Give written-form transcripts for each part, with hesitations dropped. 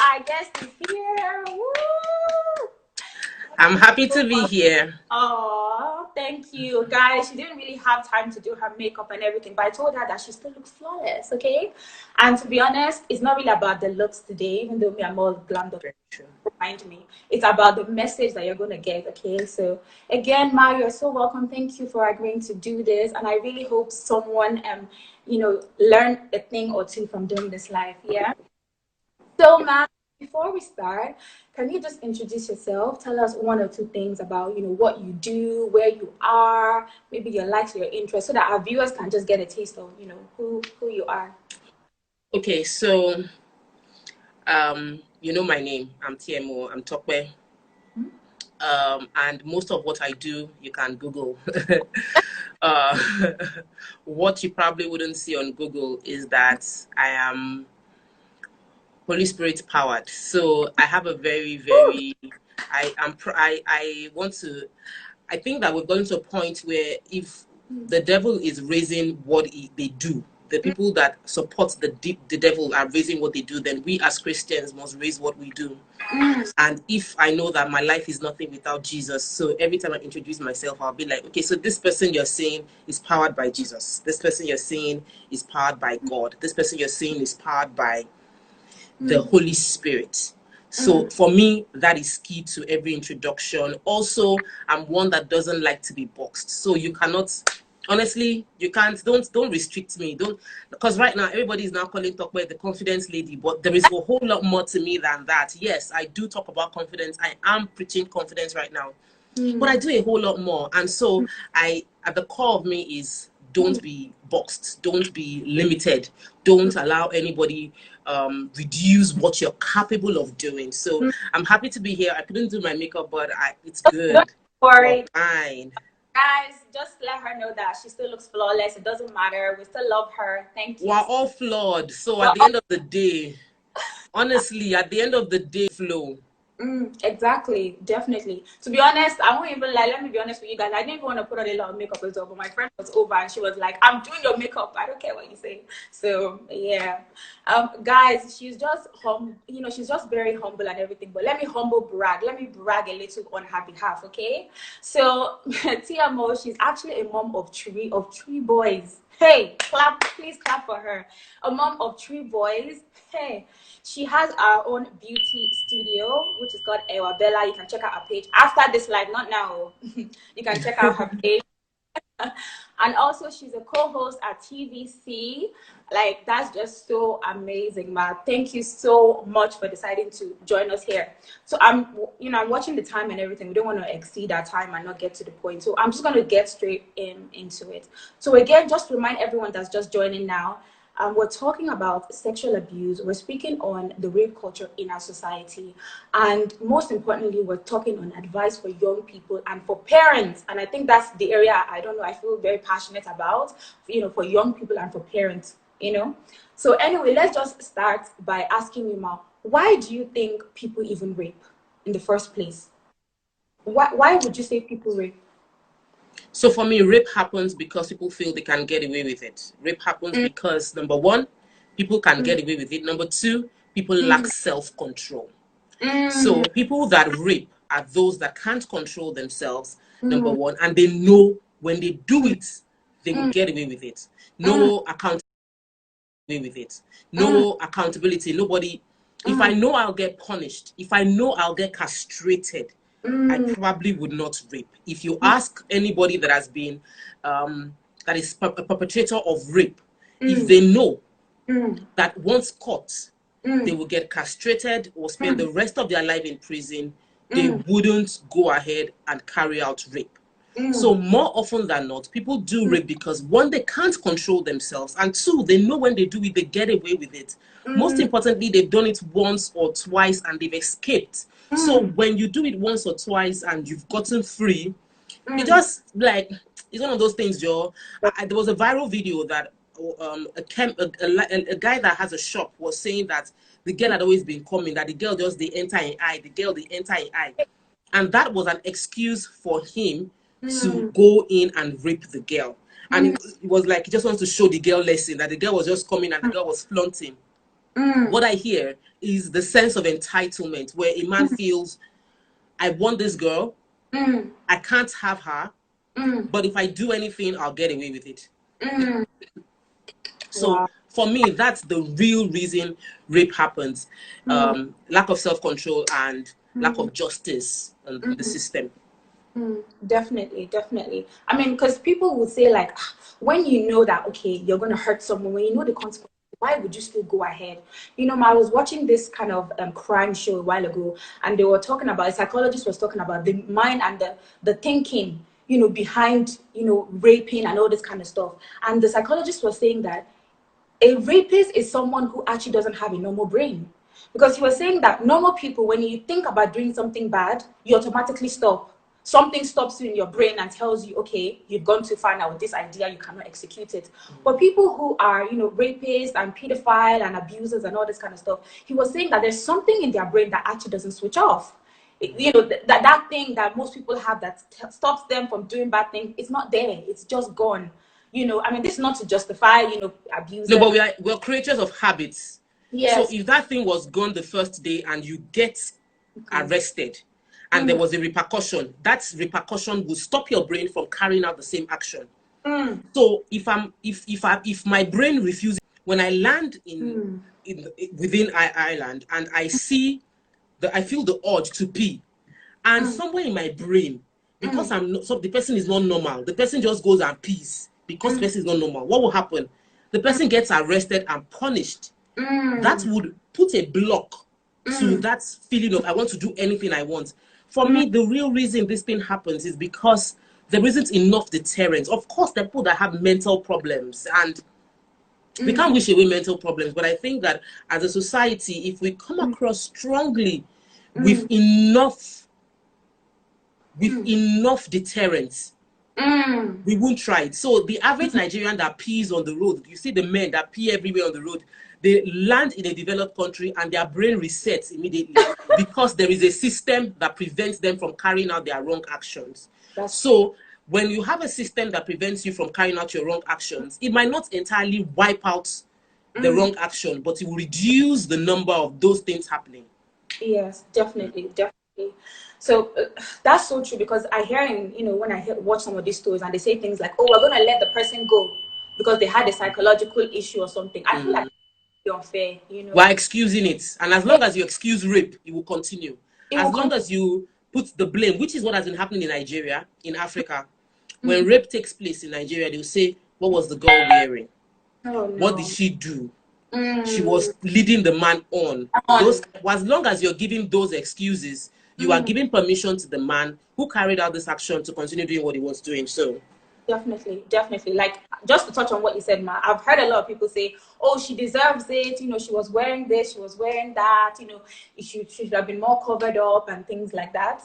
our guest is here. Woo! I'm happy to be here. Oh, thank you, guys. She didn't really have time to do her makeup and everything, but I told her that she still looks flawless, okay? And to be honest, it's not really about the looks today, even though me, I'm all glammed up. Remind me, it's about the message that you're gonna get, okay? So again, Ma, you're so welcome. Thank you for agreeing to do this, and I really hope someone learn a thing or two from doing this live. Yeah. So, Ma, before we start, can you just introduce yourself? Tell us one or two things about, what you do, where you are, maybe your likes, your interests, so that our viewers can just get a taste of, who you are. Okay, so you know my name. I'm TMO. I'm Tope. And most of what I do, you can Google. uh, what you probably wouldn't see on Google is that I am Holy Spirit powered. So I have a very, very. I want to. I think that we're going to a point where if the devil is raising what they do, the people that support the devil are raising what they do, then we as Christians must raise what we do. And if I know that my life is nothing without Jesus, so every time I introduce myself, I'll be like, okay, so this person you're saying is powered by Jesus. This person you're saying is powered by God. This person you're saying is powered by the Holy Spirit. So for me, that is key to every introduction. Also, I'm one that doesn't like to be boxed. So you cannot, honestly, you can't, don't restrict me. Don't, because right now everybody is now calling Tope the confidence lady, but there is a whole lot more to me than that. Yes, I do talk about confidence. I am preaching confidence right now, but I do a whole lot more. And so at the core of me is don't be boxed, don't be limited, don't allow anybody reduce what you're capable of doing. So I'm happy to be here. I couldn't do my makeup, but it's good. Don't worry. Fine. Guys, just let her know that she still looks flawless. It doesn't matter. We still love her. Thank you. We're all flawed. So at the end of the day, honestly, at the end of the day, flow. Exactly, definitely. To be honest, I won't even lie. Let me be honest with you guys. I didn't even want to put on a lot of makeup as well, but my friend was over and she was like, "I'm doing your makeup. I don't care what you say." So yeah, guys, she's just she's just very humble and everything. But let me brag. Let me brag a little on her behalf, okay? So TMO, she's actually a mom of three boys. Hey, clap! Please clap for her. A mom of 3 boys. Hey. She has our own beauty studio, which is called Ewa Bella. You can check out her page after this live, not now. You can check out her page. And also, she's a co-host at TVC. Like, that's just so amazing, Ma. Thank you so much for deciding to join us here. So I'm watching the time and everything. We don't want to exceed our time and not get to the point. So I'm just going to get straight into it. So again, just to remind everyone that's just joining now, we're talking about sexual abuse. We're speaking on the rape culture in our society. And most importantly, we're talking on advice for young people and for parents. And I think that's the area, I feel very passionate about, for young people and for parents, So anyway, let's just start by asking you, Ma, why do you think people even rape in the first place? Why would you say people rape? So for me, rape happens because people feel they can get away with it. Rape happens because, number one, people can get away with it. Number two, people lack self-control. So people that rape are those that can't control themselves, number one, and they know when they do it, they will get away with it. No accountability with it. No accountability. Nobody. If I know I'll get punished, if I know I'll get castrated, I probably would not rape. If you ask anybody that has been, that is a perpetrator of rape, if they know that once caught, they will get castrated or spend the rest of their life in prison, they wouldn't go ahead and carry out rape. So more often than not, people do rape because one, they can't control themselves, and two, they know when they do it, they get away with it. Most importantly, they've done it once or twice and they've escaped. So when you do it once or twice and you've gotten free, it just like, it's one of those things, Joe. There was a viral video that a guy that has a shop was saying that the girl had always been coming, that the girl just they enter in eye, the girl they enter in eye. And that was an excuse for him to go in and rape the girl. And it was like he just wants to show the girl lesson, that the girl was just coming and the girl was flaunting. What I hear is the sense of entitlement, where a man feels, I want this girl, I can't have her, but if I do anything, I'll get away with it. So Wow. for me, that's the real reason rape happens. Lack of self-control and lack of justice in the system. Definitely, definitely. I mean, because people would say like, when you know that, okay, you're going to hurt someone, when you know the consequences, why would you still go ahead? You know, I was watching this kind of crime show a while ago, and they were talking about, a psychologist was talking about the mind and the thinking, you know, behind, you know, raping and all this kind of stuff. And the psychologist was saying that a rapist is someone who actually doesn't have a normal brain. Because he was saying that normal people, when you think about doing something bad, you automatically stop. Something stops you in your brain and tells you, okay, you've gone too far now with this idea, you cannot execute it. But people who are, you know, rapists and pedophile and abusers and all this kind of stuff, he was saying that there's something in their brain that actually doesn't switch off. You know, that thing that most people have that stops them from doing bad things, it's not there. It's just gone. You know, I mean, this is not to justify, you know, abuse. No, but we're creatures of habits. Yes. So if that thing was gone the first day and you get arrested and there was a repercussion, that repercussion will stop your brain from carrying out the same action. So if my brain refuses, when I land within Ireland and I see I feel the urge to pee, and somewhere in my brain, because the person is not normal, the person just goes and pees because the person is not normal. What will happen? The person gets arrested and punished. That would put a block to that feeling of I want to do anything I want. For me, the real reason this thing happens is because there isn't enough deterrence. Of course, there are people that have mental problems, and we can't wish away mental problems, but I think that as a society, if we come across strongly with enough deterrence, we won't try it. So the average Nigerian that pees on the road, you see the men that pee everywhere on the road, they land in a developed country and their brain resets immediately because there is a system that prevents them from carrying out their wrong actions. So when you have a system that prevents you from carrying out your wrong actions, it might not entirely wipe out the wrong action, but it will reduce the number of those things happening. Yes, definitely, definitely. So that's so true, because I hear when I watch some of these stories and they say things like, oh, we're going to let the person go because they had a psychological issue or something. I feel like it's unfair, We're excusing it. And as long as you excuse rape, it will continue. As long as you put the blame, which is what has been happening in Nigeria, in Africa. When rape takes place in Nigeria, they'll say, what was the girl wearing? Oh, no. What did she do? She was leading the man on. As long as you're giving those excuses, you are giving permission to the man who carried out this action to continue doing what he was doing. So definitely, definitely. Like, just to touch on what you said, Ma, I've heard a lot of people say, oh, she deserves it, she was wearing this, she was wearing that, she should have been more covered up and things like that.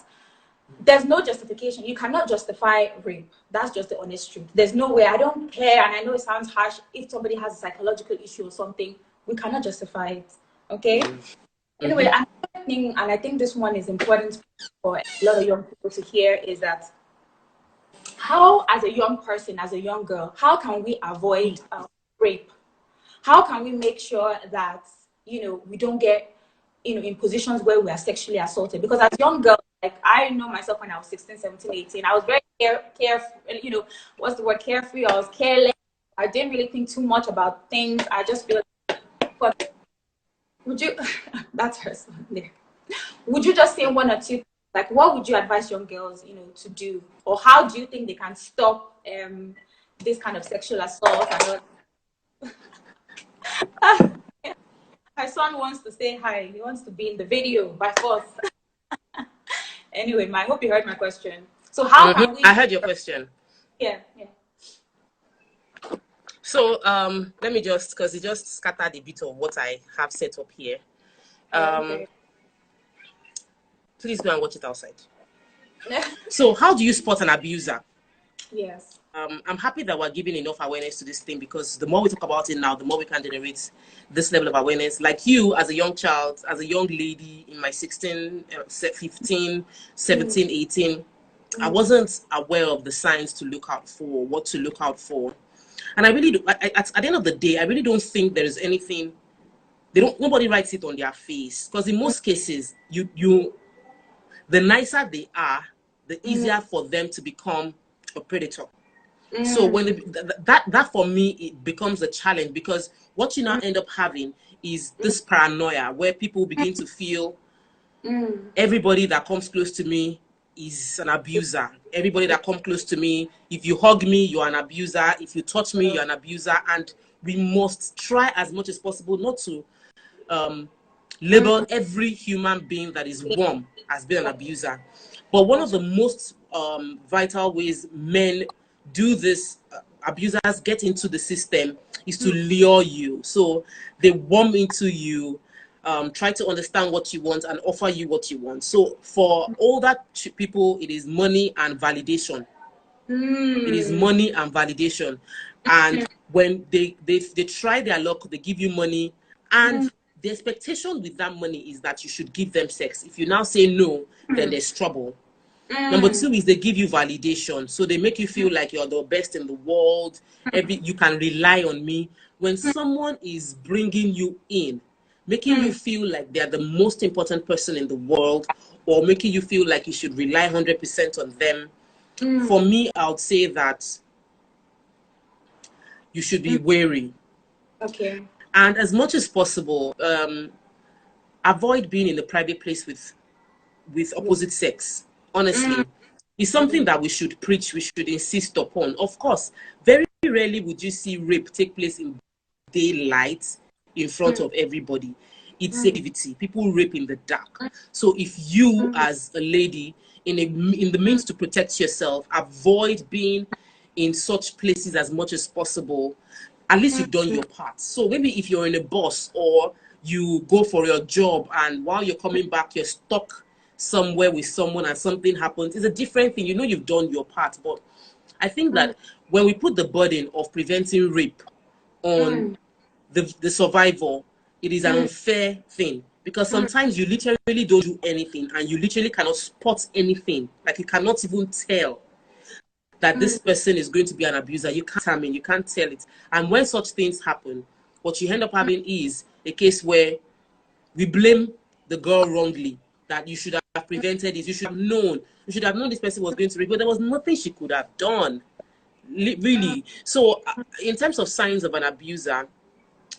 There's no justification. You cannot justify rape. That's just the honest truth. There's no way. I don't care, and I know it sounds harsh. If somebody has a psychological issue or something, we cannot justify it. Okay? Anyway, another thing, and I think this one is important for a lot of young people to hear, is that how, as a young person, as a young girl, how can we avoid rape? How can we make sure that, we don't get, in positions where we are sexually assaulted? Because as young girls, like, I know myself when I was 16, 17, 18, I was very carefree, what's the word, carefree? I was careless. I didn't really think too much about things. I just feel like, but would you, that's her son there. Would you just say one or two, like, what would you advise young girls, to do? Or how do you think they can stop this kind of sexual assault? My son wants to say hi. He wants to be in the video by force. Anyway, I hope you heard my question. So how can we... I heard your question. Yeah. So let me just, because it just scattered a bit of what I have set up here. Okay. Please go and watch it outside. So how do you spot an abuser? Yes. I'm happy that we're giving enough awareness to this thing, because the more we talk about it now, the more we can generate this level of awareness. Like you, as a young child, as a young lady in my 16, 15, 17, 18, I wasn't aware of the signs to look out for, what to look out for. And I really do, at the end of the day, I really don't think there is anything nobody writes it on their face, because in most cases, the nicer they are, the easier for them to become a predator. So when that for me, it becomes a challenge, because what you now end up having is this paranoia where people begin to feel everybody that comes close to me is an abuser. Everybody that comes close to me, if you hug me, you're an abuser. If you touch me, you're an abuser. And we must try as much as possible not to label every human being that is warm as being an abuser. But one of the most vital ways men do this, abusers get into the system, is to lure you. So they warm into you, try to understand what you want and offer you what you want. So for older people, it is money and validation. It is money and validation. And when they try their luck, they give you money, and the expectation with that money is that you should give them sex. If you now say no, then there's trouble. Number two is they give you validation. So they make you feel like you're the best in the world. You can rely on me. When someone is bringing you in, making you feel like they're the most important person in the world, or making you feel like you should rely 100% on them, for me, I would say that you should be wary. Okay. And as much as possible, avoid being in a private place with opposite sex. Honestly, it's something that we should preach, we should insist upon. Of course, very rarely would you see rape take place in daylight in front of everybody. It's activity. People rape in the dark. So if you, as a lady, in the means to protect yourself, avoid being in such places as much as possible, at least you've done your part. So maybe if you're in a bus, or you go for your job, and while you're coming back, you're stuck somewhere with someone and something happens, it's a different thing. You know you've done your part. But I think that when we put the burden of preventing rape on the survivor, it is an unfair thing, because sometimes you literally don't do anything, and you literally cannot spot anything. Like, you cannot even tell that this person is going to be an abuser. You can't tell it. And when such things happen, what you end up having is a case where we blame the girl wrongly, that you should have prevented this, you should have known this person was going to rape, but there was nothing she could have done, really. So in terms of signs of an abuser,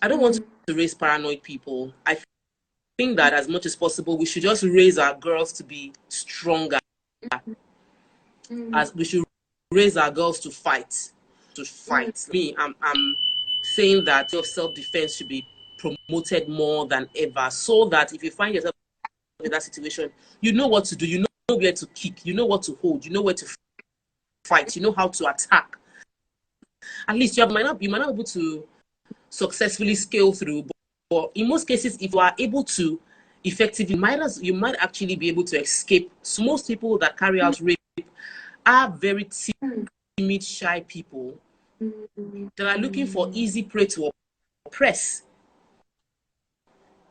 I don't want to raise paranoid people. I think that as much as possible, we should just raise our girls to be stronger. As we should raise our girls to fight. Me, I'm saying that your self-defense should be promoted more than ever, so that if you find yourself in that situation, you know what to do, you know where to kick, you know what to hold, you know where to fight, you know how to attack. At least you might not be able to successfully scale through, but in most cases, if you are able to effectively, you might actually be able to escape. So most people that carry out rape are very timid, shy people that are looking for easy prey to oppress.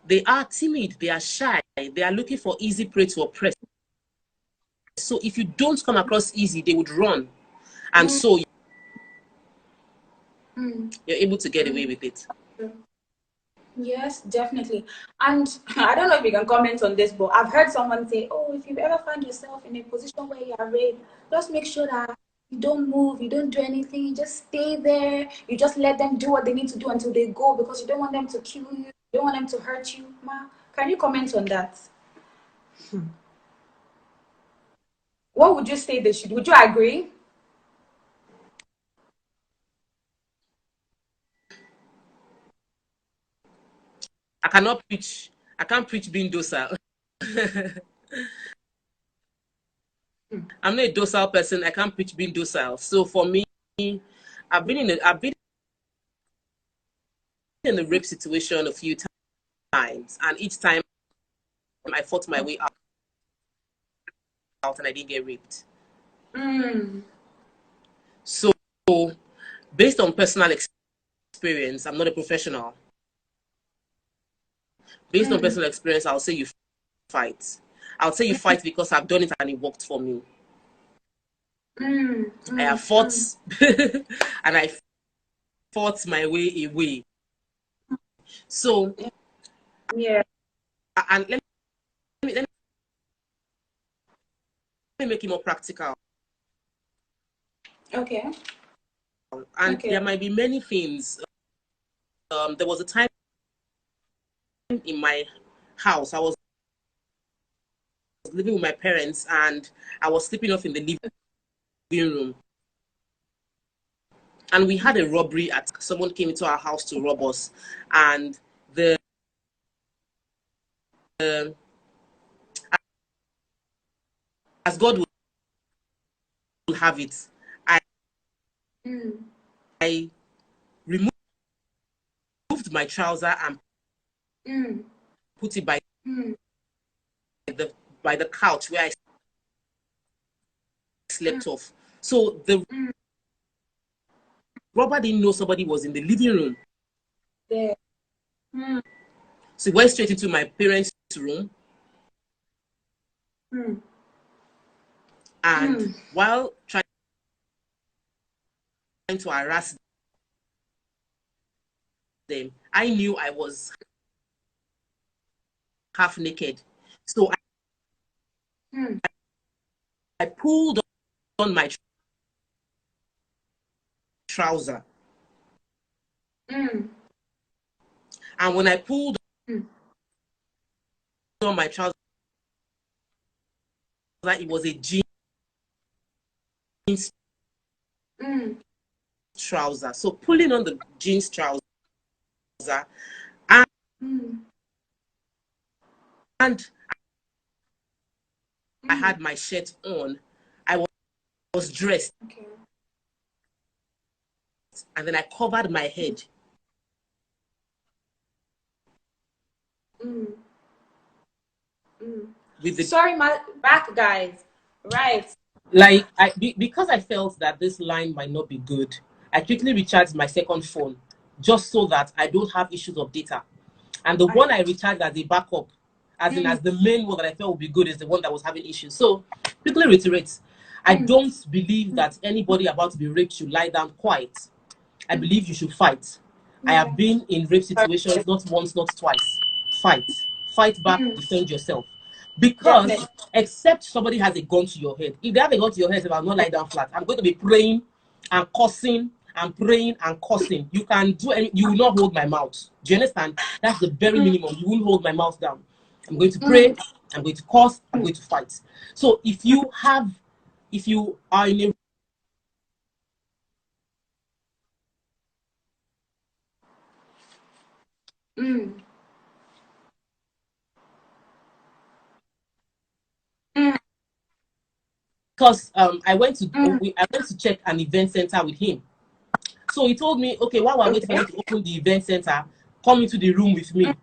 They are timid, they are shy, they are looking for easy prey to oppress. So if you don't come across easy, they would run. And so you're able to get away with it. Yes, definitely. And I don't know if you can comment on this, but I've heard someone say, oh, if you've ever found yourself in a position where you are raped, just make sure that you don't move, you don't do anything, you just stay there, you just let them do what they need to do until they go, because you don't want them to kill you, you don't want them to hurt you. Ma, can you comment on that? What would you say they should? Would you agree? I can't preach being docile. I'm not a docile person. I can't preach being docile. So for me, I've been in a rape situation a few times, and each time I fought my way out and I didn't get raped. So based on personal experience, I'm not a professional. Based on personal experience, I'll say you fight. I'll say you fight because I've done it and it worked for me. I have fought and I fought my way away. So Yeah. And let me make it more practical. Okay. And Okay. there might be many things. There was a time in my house, I was living with my parents, and I was sleeping off in the living room. And we had a robbery someone came into our house to rob us. And the as God will have it, I removed my trouser and put it by the couch where I slept off. So the robber didn't know somebody was in the living room. Yeah. So he went straight into my parents' room. And while trying to harass them, I knew I was half naked. So I pulled on my trouser. And when I pulled on my trouser, it was a jeans trouser. So pulling on the jeans trouser, and I had my shirt on. I was dressed. Okay. And then I covered my head. With the Sorry, my back, guys. Right. like because I felt that this line might not be good, I quickly recharged my second phone just so that I don't have issues of data. And the one I recharged as a backup, as in as the main one that I felt would be good, is the one that was having issues. So quickly reiterate, I don't believe that anybody about to be raped should lie down quiet. I believe you should fight. I have been in rape situations, not once, not twice. Fight back, defend yourself. Because Definitely. except somebody has a gun to your head, if they have a gun to your head, if I'm not lie down flat, I'm going to be praying and cursing and praying and cursing. You can do any, you will not hold my mouth. Do you understand? That's the very minimum. You won't hold my mouth down. I'm going to pray, I'm going to curse, I'm going to fight. So if you are in a because I went to check an event center with him. So he told me, okay, while we're waiting for him to open the event center, come into the room with me.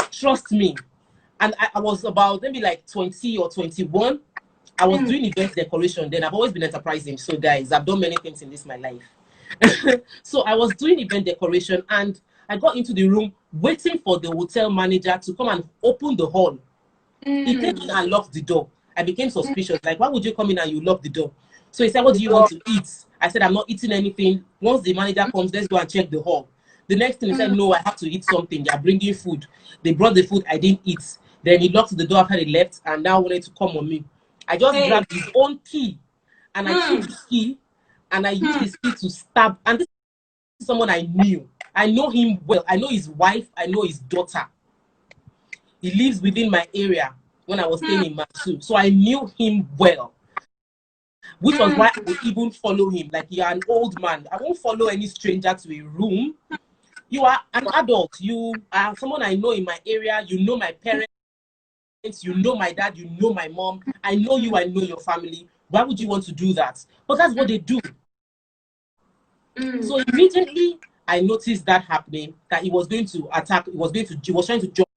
Trust me. And I was about maybe like 20 or 21. I was doing event decoration then. I've always been enterprising. So guys, I've done many things in this my life. So I was doing event decoration and I got into the room waiting for the hotel manager to come and open the hall. He came in and locked the door. I became suspicious. Like, why would you come in and you lock the door? So he said, what do you want to eat? I said, I'm not eating anything. Once the manager comes, let's go and check the hall. The next thing he said, no, I have to eat something. They're bringing food. They brought the food. I didn't eat. Then he locked the door after they left and now wanted to come on me. I just grabbed his own key and I took his key and I used his key to stab. And this is someone I knew. I know him well. I know his wife. I know his daughter. He lives within my area when I was staying in Matsu. So I knew him well, which was why I would even follow him. Like, you're an old man. I won't follow any stranger to a room. You are an adult. You are someone I know in my area. You know my parents. You know my dad. You know my mom. I know you. I know your family. Why would you want to do that? But that's what they do. So immediately I noticed that happening, that he was going to attack. He was trying to jump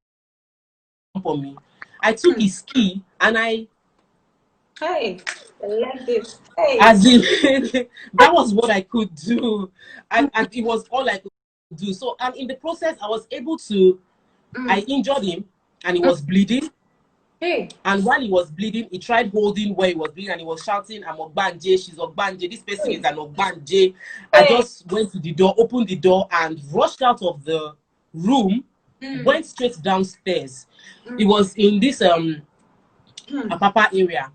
on me. I took his key and I like this. As in that was what I could do, and it was all I could do. So, and in the process I was able to I injured him and he was bleeding. And while he was bleeding, he tried holding where he was bleeding and he was shouting, I'm Ogbanje, she's Ogbanje, this person is an Ogbanje. I just went to the door, opened the door and rushed out of the room went straight downstairs. It was in this Apapa area,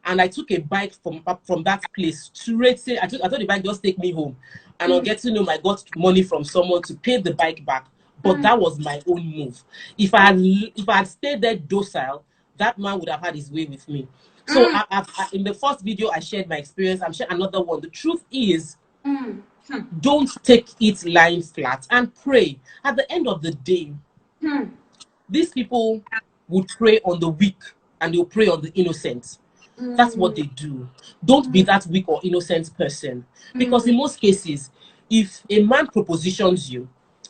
and I took a bike from that place straight. I thought the bike just take me home, and on getting home, I got money from someone to pay the bike back. But that was my own move. If I had stayed there docile, that man would have had his way with me. So in the first video, I shared my experience. I'm sharing another one. The truth is, don't take it lying flat and pray. At the end of the day, these people would prey on the weak and they'll prey on the innocent. That's what they do. Don't be that weak or innocent person. Because in most cases, if a man propositions you,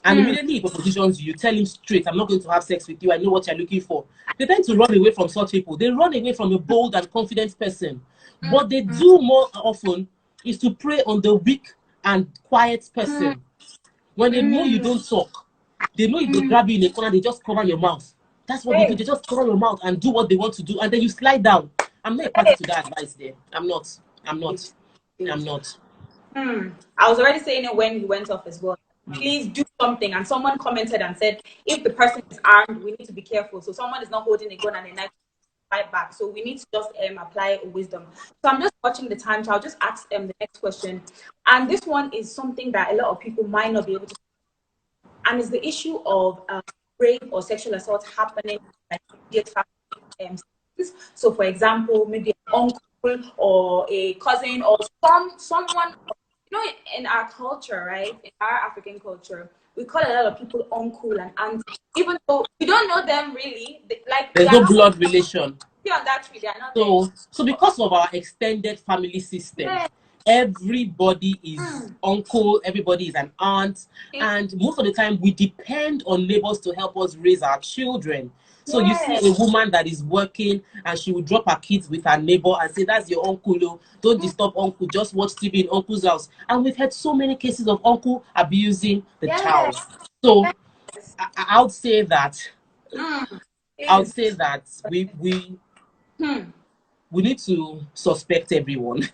and immediately he propositions you, you tell him straight, I'm not going to have sex with you, I know what you're looking for. They tend to run away from such people. They run away from a bold and confident person. What they do more often is to prey on the weak and quiet person. When they know you don't talk, they know if they grab you in a corner, they just cover your mouth. That's what they do. They just cover your mouth and do what they want to do, and then you slide down. I'm not a party to that advice there. I'm not. I was already saying it when he went off as well. Please do something. And someone commented and said, if the person is armed, we need to be careful. So someone is not holding a gun and a knife to fight back. So we need to just apply wisdom. So I'm just watching the time. So I'll just ask the next question. And this one is something that a lot of people might not be able to. And it's the issue of rape or sexual assault happening like immediate family. So, for example, maybe an uncle or a cousin or someone, you know, in our culture, right? In our African culture, we call a lot of people uncle and aunt, even though we don't know them really. There's no blood relation. On that tree, they are not so because of our extended family system, everybody is uncle, everybody is an aunt, and most of the time we depend on neighbors to help us raise our children. So you see a woman that is working and she will drop her kids with her neighbor and say, that's your uncle, don't disturb uncle, just watch TV in uncle's house. And we've had so many cases of uncle abusing the child. So I would say that we need to suspect everyone.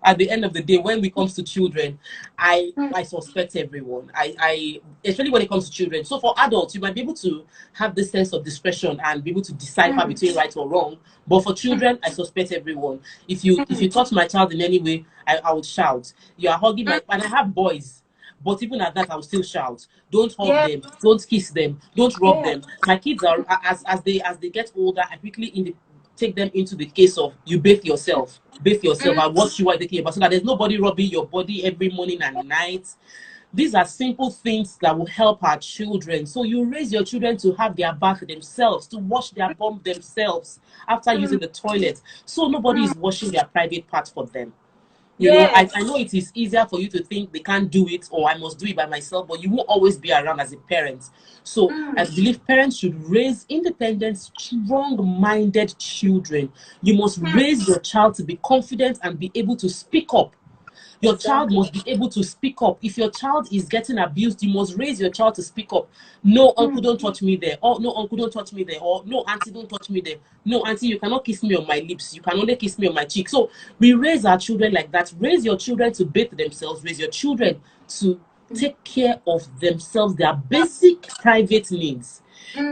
At the end of the day, when it comes to children, I suspect everyone. I especially when it comes to children. So for adults, you might be able to have this sense of discretion and be able to decipher between right or wrong. But for children, I suspect everyone. If you touch my child in any way, I would shout. You are hugging my, and I have boys. But even at that, I will still shout. Don't hug them. Don't kiss them. Don't rub them. My kids are as they get older, I quickly take them into the case of you bathe yourself. And watch you while taking a bath so that there's nobody rubbing your body every morning and night. These are simple things that will help our children. So you raise your children to have their bath themselves, to wash their bum themselves after using the toilet. So nobody is washing their private part for them. You know, I know it is easier for you to think they can't do it or I must do it by myself, but you won't always be around as a parent. So I believe parents should raise independent, strong-minded children. You must raise your child to be confident and be able to speak up. Your child must be able to speak up. If your child is getting abused, you must raise your child to speak up. No, uncle, don't touch me there. Or no, uncle, don't touch me there. Or no, auntie, don't touch me there. No, auntie, you cannot kiss me on my lips. You can only kiss me on my cheek. So we raise our children like that. Raise your children to bathe themselves. Raise your children to take care of themselves, their basic private needs.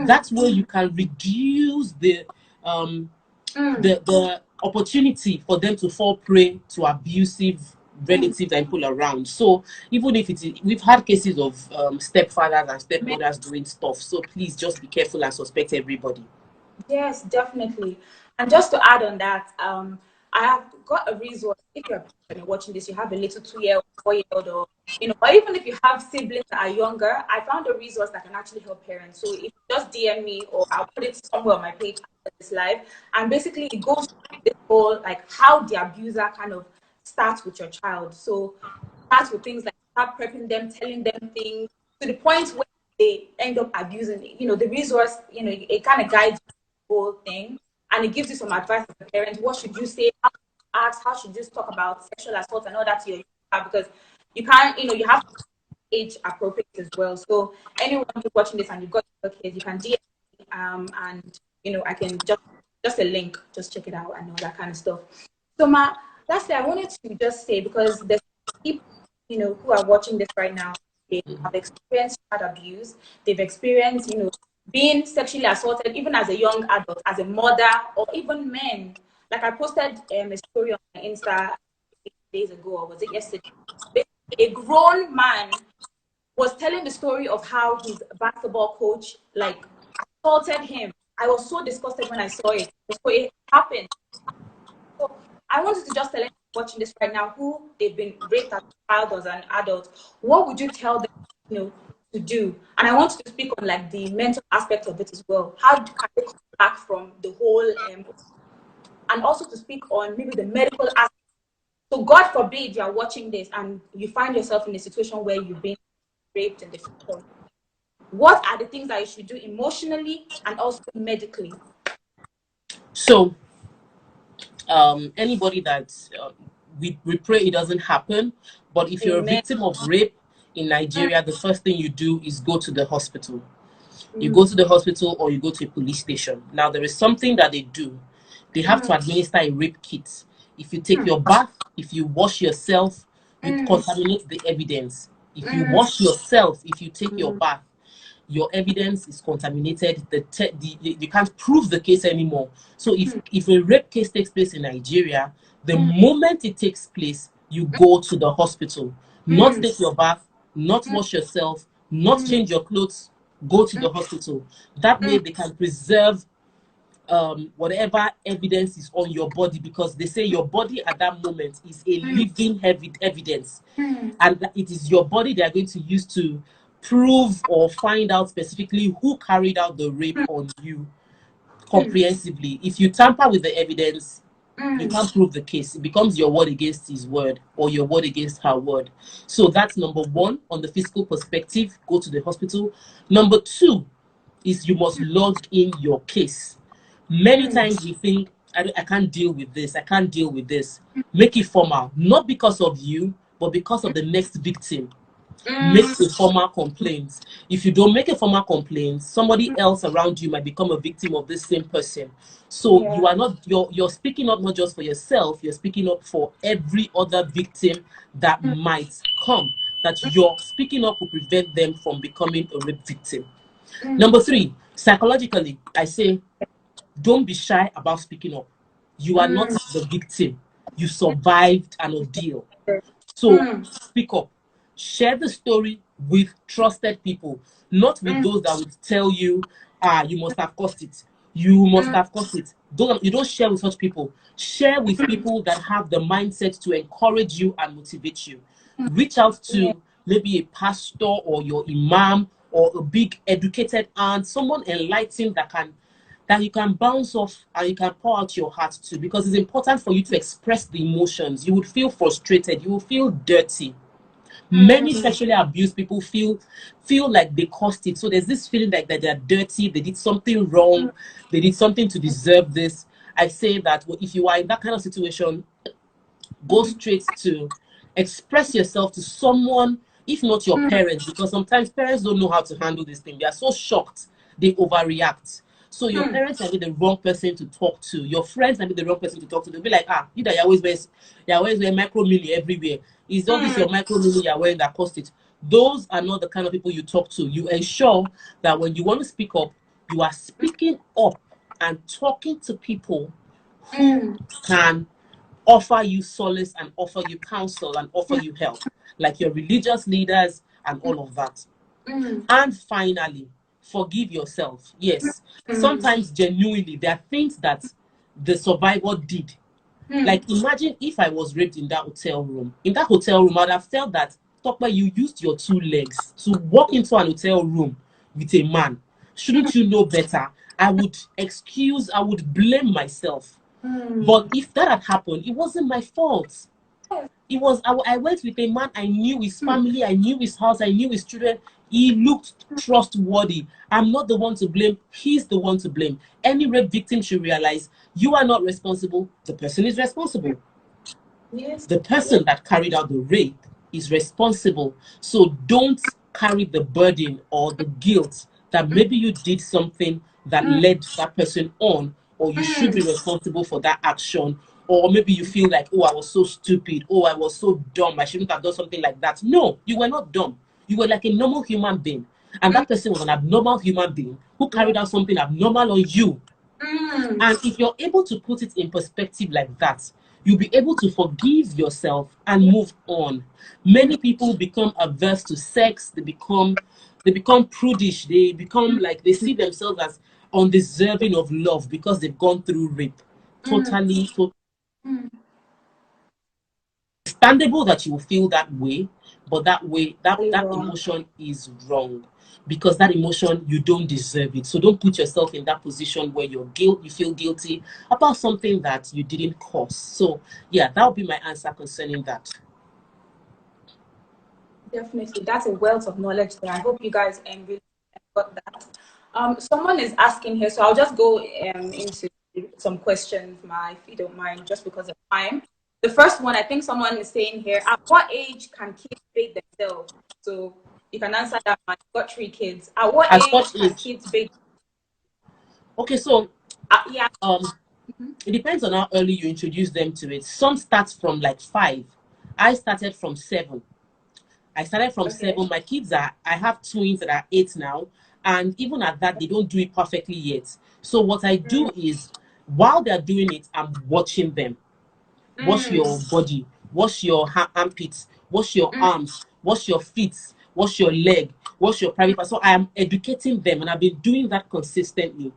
That's where you can reduce the opportunity for them to fall prey to abusive relatives and people around. So even if we've had cases of stepfathers and stepmothers doing stuff, so please just be careful and suspect everybody. Yes, definitely. And just to add on that, I have got a resource. If you're watching this, you have a little 2-year-old, 4-year-old, or or even if you have siblings that are younger, I found a resource that can actually help parents. So if you just DM me, or I'll put it somewhere on my page after this live, and basically it goes through this whole like how the abuser kind of starts with your child. So starts with things like start prepping them, telling them things to the point where they end up abusing it. The resource, it kind of guides the whole thing, and it gives you some advice as a parent. What should you say? How should you ask? How should you talk about sexual assault and all that to your child? Because you can't, you have to age appropriate as well. So anyone who's watching this and you've got your kids, you can DM me, and I can just a link, just check it out and all that kind of stuff. So lastly, I wanted to just say, because there's people, who are watching this right now, they have experienced child abuse, they've experienced, being sexually assaulted even as a young adult, as a mother, or even men. Like I posted a story on my Insta 8 days ago, or was it yesterday? A grown man was telling the story of how his basketball coach like assaulted him. I was so disgusted when I saw it. So it happened. So I wanted to just tell anyone watching this right now who they've been raped as a child or as an adult. What would you tell them, to do? And I want to speak on like the mental aspect of it as well. How can they come back from the whole, and also to speak on maybe the medical aspect. So God forbid you are watching this and you find yourself in a situation where you've been raped in the future. What are the things that you should do emotionally and also medically? So anybody that we pray it doesn't happen, but if you're a Amen. victim of rape in Nigeria, the first thing you do is go to the hospital. You go to the hospital or you go to a police station. Now there is something that they do. They have to administer a rape kit. If you take your bath, if you wash yourself, you contaminate the evidence. If you wash yourself, if you take your bath, your evidence is contaminated. You can't prove the case anymore. So if a rape case takes place in Nigeria, the moment it takes place, you go to the hospital. Not take your bath, not wash yourself, not change your clothes, go to the hospital. That way they can preserve whatever evidence is on your body, because they say your body at that moment is a living evidence, and that it is your body they are going to use to prove or find out specifically who carried out the rape on you comprehensively. If you tamper with the evidence, you can't prove the case. It becomes your word against his word or your word against her word. So that's number one on the physical perspective. Go to the hospital. Number two is you must log in your case. Many times we think, I can't deal with this, I can't deal with this. Make it formal, not because of you, but because of the next victim. Make a formal complaint. If you don't make a formal complaint, somebody else around you might become a victim of this same person. So you are not, you're speaking up not just for yourself, you're speaking up for every other victim that might come. That your speaking up will prevent them from becoming a rape victim. Number three, psychologically, I say, don't be shy about speaking up. You are not the victim. You survived an ordeal. So speak up. Share the story with trusted people, not with those that would tell you, you must have caused it. You must have caused it. You don't share with such people. Share with people that have the mindset to encourage you and motivate you. Reach out to maybe a pastor or your imam or a big educated aunt, someone enlightened that you can bounce off and you can pour out your heart to, because it's important for you to express the emotions. You would feel frustrated, you will feel dirty. Many sexually abused people feel like they caused it. So there's this feeling like that they're dirty, they did something wrong, they did something to deserve this. I say that if you are in that kind of situation, go straight to express yourself to someone, if not your parents, because sometimes parents don't know how to handle this thing. They are so shocked, they overreact. So your parents might be the wrong person to talk to. Your friends might be the wrong person to talk to. They'll be like, you that you're always wearing micro milli everywhere. Is all this your micro milli you're wearing that cost it? Those are not the kind of people you talk to. You ensure that when you want to speak up, you are speaking up and talking to people who can offer you solace and offer you counsel and offer you help, like your religious leaders and all of that. And finally, forgive yourself. Yes, sometimes genuinely there are things that the survivor did. Like imagine if I was raped in that hotel room. In that hotel room, I'd have felt that, Tope, you used your 2 legs to walk into an hotel room with a man. Shouldn't you know better? I would blame myself. But if that had happened, it wasn't my fault. It was, I went with a man, I knew his family, I knew his house, I knew his children. He looked trustworthy. I'm not the one to blame. He's the one to blame. Any rape victim should realize you are not responsible. The person is responsible. Yes. The person that carried out the rape is responsible. So don't carry the burden or the guilt that maybe you did something that led that person on, or you should be responsible for that action. Or maybe you feel like, oh, I was so stupid. Oh, I was so dumb. I shouldn't have done something like that. No, you were not dumb. You were like a normal human being, and that person was an abnormal human being who carried out something abnormal on you. And if you're able to put it in perspective like that, you'll be able to forgive yourself and move on. Many people become averse to sex. They become prudish. They become like they see themselves as undeserving of love because they've gone through rape. Totally understandable that you will feel that way, but that emotion is wrong, because that emotion, you don't deserve it. So don't put yourself in that position where you feel guilty about something that you didn't cause. So yeah, that would be my answer concerning that. Definitely, that's a wealth of knowledge there. I hope you guys really got that. Someone is asking here, so I'll just go into some questions, if you don't mind, just because of time. The first one, I think someone is saying here, at what age can kids bathe themselves? So you can answer that one. You've got 3 kids. At what age can kids bathe? Okay, so yeah. It depends on how early you introduce them to it. Some start from like 5. I started from 7. I started from 7. My kids I have twins that are 8 now, and even at that, they don't do it perfectly yet. So what I do is, while they're doing it, I'm watching them. Wash your body, wash your armpits, wash your arms, wash your feet, wash your leg, wash your private part. So I am educating them, and I've been doing that consistently.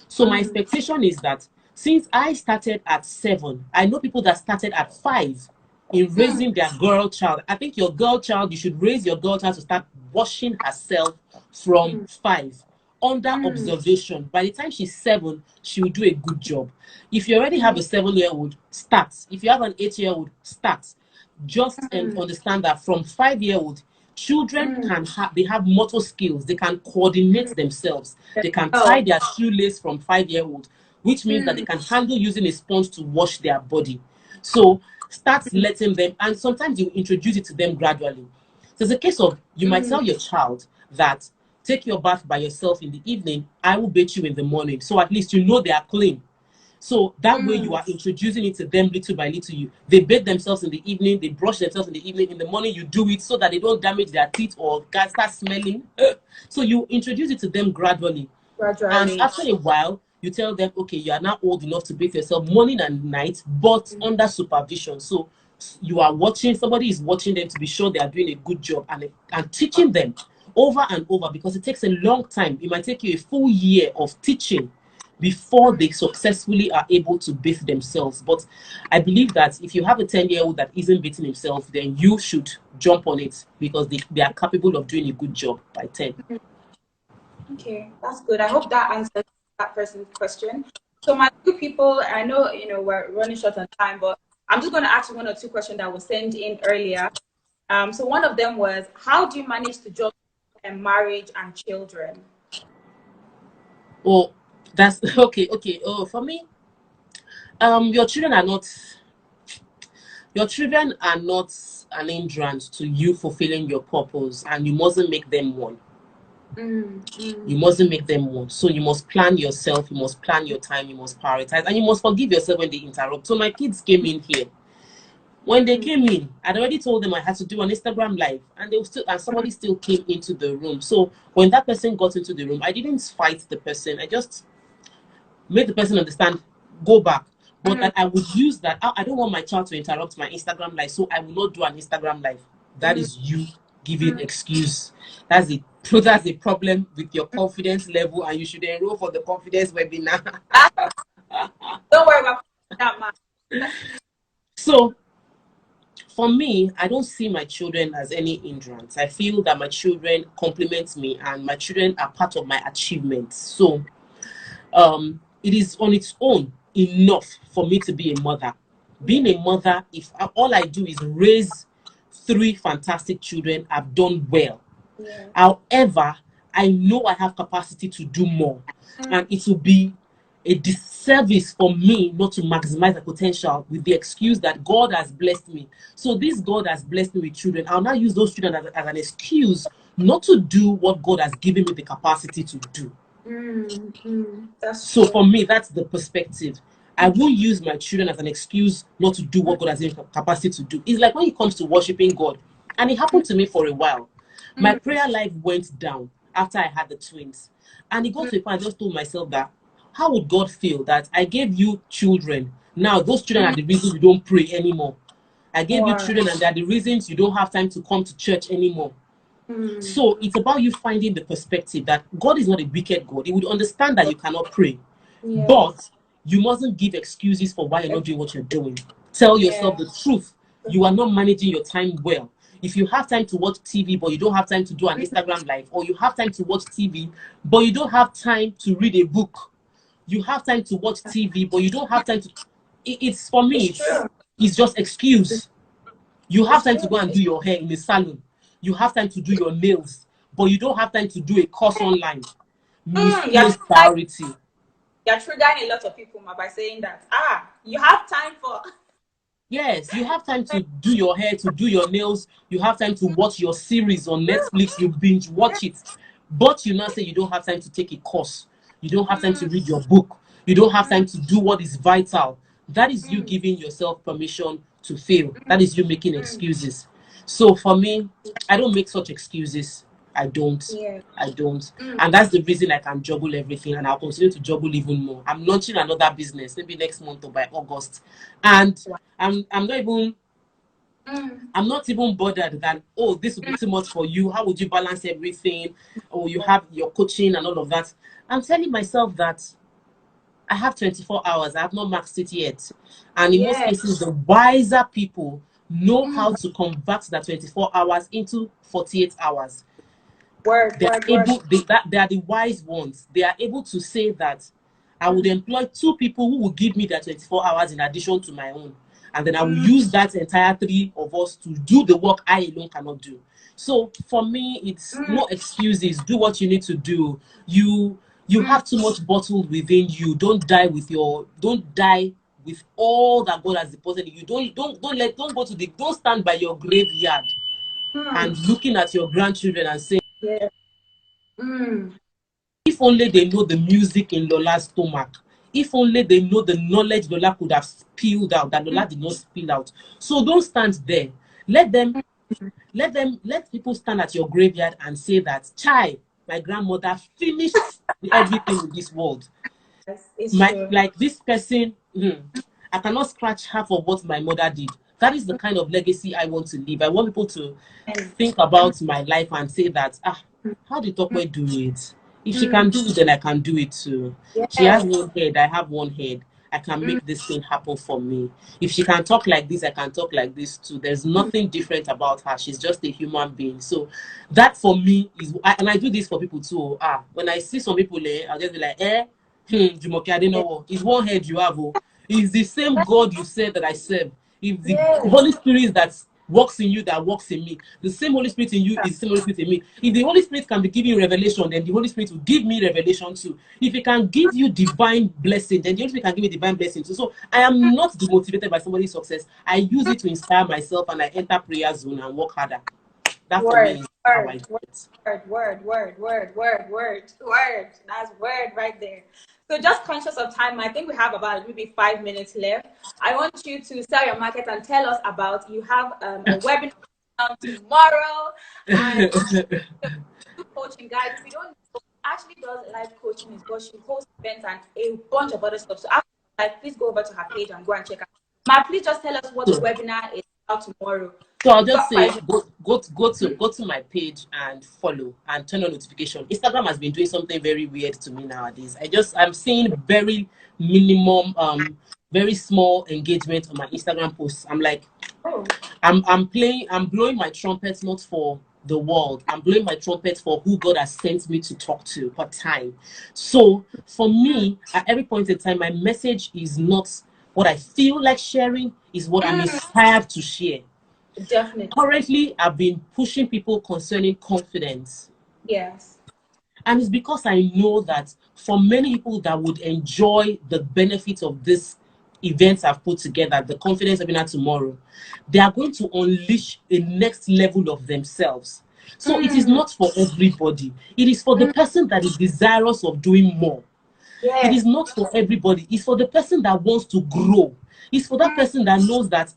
So my expectation is that since I started at 7, I know people that started at 5 in raising their girl child. I think your girl child, you should raise your girl child to start washing herself from 5, under observation. By the time she's 7, she will do a good job. If you already have a 7-year-old, start. If you have an 8-year-old, start. Just understand that from 5-year-old, children they have motor skills. They can coordinate themselves. They can tie their shoelace from 5-year-old, which means that they can handle using a sponge to wash their body. So start letting them, and sometimes you introduce it to them gradually. So it's a case of, you might tell your child that, take your bath by yourself in the evening, I will bathe you in the morning. So at least you know they are clean. So that way you are introducing it to them little by little. They bathe themselves in the evening, they brush themselves in the evening. In the morning, you do it so that they don't damage their teeth or start smelling. So you introduce it to them gradually. And after a while, you tell them, okay, you are now old enough to bathe yourself morning and night, but under supervision. So you are watching, somebody is watching them to be sure they are doing a good job, and teaching them over and over, because it takes a long time. It might take you a full year of teaching before they successfully are able to bathe themselves. But I believe that if you have a 10-year-old that isn't bathing himself, then you should jump on it, because they are capable of doing a good job by 10. Okay, that's good. I hope that answers that person's question. So my 2 people, I know we're running short on time, but I'm just going to ask 1 or 2 questions that were sent in earlier. So one of them was, how do you manage to juggle marriage and children? Oh, that's okay. Oh, for me, your children are not an hindrance to you fulfilling your purpose, and you mustn't make them one. You mustn't make them one. So you must plan yourself, you must plan your time, you must prioritize, and you must forgive yourself when they interrupt. So my kids came in here. When they came in, I'd already told them I had to do an Instagram live, and somebody still came into the room. So when that person got into the room, I didn't fight the person. I just made the person understand, go back. But that I would use that. I don't want my child to interrupt my Instagram live, so I will not do an Instagram live. That is you giving excuse. That's a problem with your confidence level, and you should enroll for the confidence webinar. Don't worry about that, man. So for me, I don't see my children as any hindrance. I feel that my children complement me, and my children are part of my achievements. So it is on its own enough for me to be a mother. Being a mother, if all I do is raise 3 fantastic children, I've done well. However, I know I have capacity to do more, and it will be a disservice for me not to maximize the potential with the excuse that God has blessed me. So this God has blessed me with children. I'll now use those children as an excuse not to do what God has given me the capacity to do. So for me, that's the perspective. I won't use my children as an excuse not to do what God has given me capacity to do. It's like when it comes to worshiping God, and it happened to me for a while. My prayer life went down after I had the twins. And it got to a point I just told myself that how would God feel that I gave you children? Now those children are the reason you don't pray anymore. I gave you children and they're the reasons you don't have time to come to church anymore. So it's about you finding the perspective that God is not a wicked God. He would understand that you cannot pray. But you mustn't give excuses for why you're not doing what you're doing. Tell yourself the truth. You are not managing your time well. If you have time to watch TV, but you don't have time to do an Instagram live, or you have time to watch TV, but you don't have time to read a book, you have time to watch TV, but you don't have time to. It's for me, it's just excuse. You have time to go and do your hair in the salon. You have time to do your nails, but you don't have time to do a course online. Misplaced priority. You're triggering a lot of people by saying that. You have time for. Yes, you have time to do your hair, to do your nails. You have time to watch your series on Netflix. You binge watch it. But you now say you don't have time to take a course. You don't have time to read your book. You don't have time to do what is vital. That is you giving yourself permission to fail. That is you making excuses. So for me, I don't make such excuses. I don't. I don't. And that's the reason I can juggle everything, and I'll continue to juggle even more. I'm launching another business maybe next month or by August. And I'm not even bothered that, oh, this will be too much for you. How would you balance everything? Or you have your coaching and all of that. I'm telling myself that I have 24 hours. I have not maxed it yet. And in most cases, the wiser people know how to convert that 24 hours into 48 hours. They are the wise ones. They are able to say that I would employ 2 people who will give me that 24 hours in addition to my own. And then I will use that entire 3 of us to do the work I alone cannot do. So for me, it's no excuses. Do what you need to do. You have too much bottled within you. Don't die with all that God has deposited in you. Don't stand by your graveyard and looking at your grandchildren and saying, if only they know the music in Lola's stomach. If only they know the knowledge Lola could have spilled out, that Lola did not spill out. So don't stand there. Let people stand at your graveyard and say that, Chai, my grandmother finished everything in this world. Like this person, I cannot scratch half of what my mother did. That is the kind of legacy I want to leave. I want people to think about my life and say that, how did Tope do it? If she can do it, then I can do it too. She has one head, I have one head. I can make this thing happen for me. If she can talk like this, I can talk like this too. There's nothing different about her. She's just a human being. So that for me is, and I do this for people too. When I see some people, I'll just be like, Jumoke, I don't know. It's one head you have. It's the same God you said that I serve. If the Holy Spirit that works in you, that works in me, the same Holy Spirit in you is the same Holy Spirit in me. If the Holy Spirit can be giving revelation, then the Holy Spirit will give me revelation too. If He can give you divine blessing, then the Holy Spirit can give me divine blessing too. So I am not demotivated by somebody's success. I use it to inspire myself, and I enter prayer zone and work harder. That for me is how I do it. Word. That's word right there. So just conscious of time, I think we have about maybe 5 minutes left. I want you to sell your market and tell us about, you have a webinar tomorrow, and coaching guys. We don't actually does live coaching, but she hosts events and a bunch of other stuff. So after that, please go over to her page and go and check out. Ma, please just tell us what the webinar is about tomorrow. So I'll just say go to my page and follow and turn on notification. Instagram has been doing something very weird to me nowadays. I'm seeing very minimum, very small engagement on my Instagram posts. I'm like, I'm blowing my trumpet not for the world. I'm blowing my trumpet for who God has sent me to talk to per time. So for me, at every point in time, my message is not what I feel like sharing, is what I'm inspired to share. Definitely. Currently, I've been pushing people concerning confidence. Yes. And it's because I know that for many people that would enjoy the benefits of this events I've put together, the confidence webinar tomorrow, they are going to unleash a next level of themselves. So it is not for everybody. It is for the person that is desirous of doing more. It is not for everybody. It's for the person that wants to grow. It's for that person that knows that,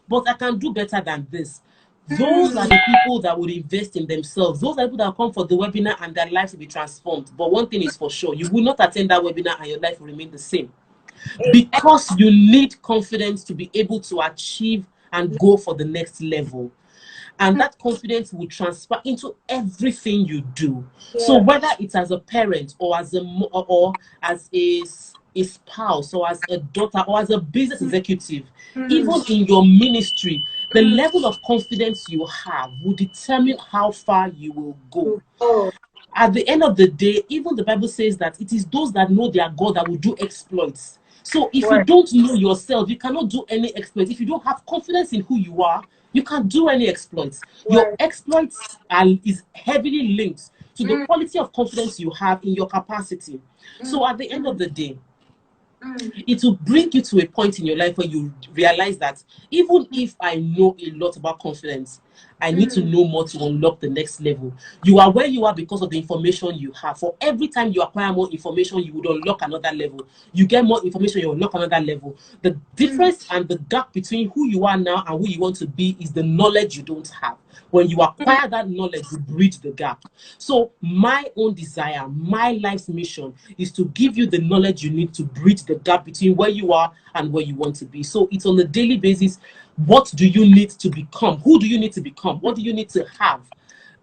but I can do better than this. Those are the people that would invest in themselves. Those are people that come for the webinar and their lives will be transformed. But one thing is for sure, you will not attend that webinar and your life will remain the same. Because you need confidence to be able to achieve and go for the next level. And that confidence will transfer into everything you do. Yeah. So whether it's as a parent or as a spouse or as a daughter or as a business executive, even in your ministry, the level of confidence you have will determine how far you will go. Oh. At the end of the day, even the Bible says that it is those that know their God that will do exploits. So if you don't know yourself, you cannot do any exploits. If you don't have confidence in who you are, you can't do any exploits. Your exploits is heavily linked to the quality of confidence you have in your capacity. So at the end of the day, it will bring you to a point in your life where you realize that even if I know a lot about confidence, I need to know more to unlock the next level. You are where you are because of the information you have. For every time you acquire more information, you would unlock another level. You get more information, you unlock another level. The difference and the gap between who you are now and who you want to be is the knowledge you don't have. When you acquire that knowledge, you bridge the gap. So my own desire, my life's mission is to give you the knowledge you need to bridge the gap between where you are and where you want to be. So it's on a daily basis. What do you need to become? Who do you need to become? What do you need to have?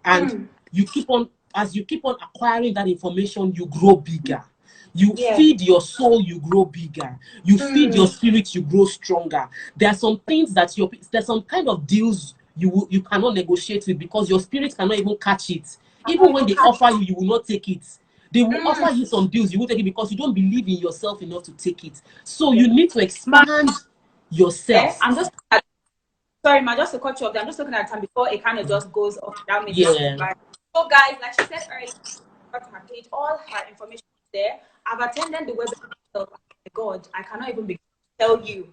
And you keep on, as you keep on acquiring that information, you grow bigger. You feed your soul, you grow bigger. You feed your spirit, you grow stronger. There are some things that there's some kind of deals you cannot negotiate with because your spirit cannot even catch it. Even when they offer you, you will not take it. They will offer you some deals, you won't take it because you don't believe in yourself enough to take it. So you need to expand yourself. I'm just sorry, ma, just to cut you off there. I'm just looking at time before it kind of just goes off without me. Yeah. So guys, like she said earlier, her page, all her information is there. I've attended the webinar. Oh my God, I cannot even begin to tell you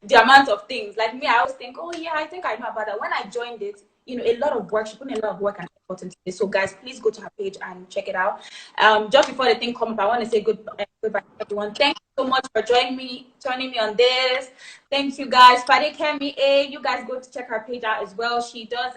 the amount of things. Like me, I always think, oh yeah, I think I know about that. When I joined it, you know, a lot of work. She put in a lot of work and effort into this. So guys, please go to her page and check it out. Just before the thing comes up, I want to say goodbye to everyone. Thank you so much for joining me on this. Thank you guys. Fade Kemi A, you guys go to check her page out as well. She does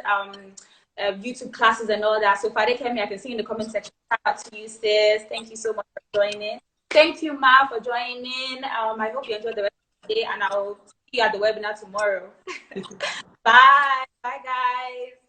YouTube classes and all that. So Fade Kemi, I can see in the comment section. Shout out to you, sis. Thank you so much for joining. Thank you, Ma, for joining. I hope you enjoyed the rest of the day, and I'll see you at the webinar tomorrow. Bye. Bye, guys.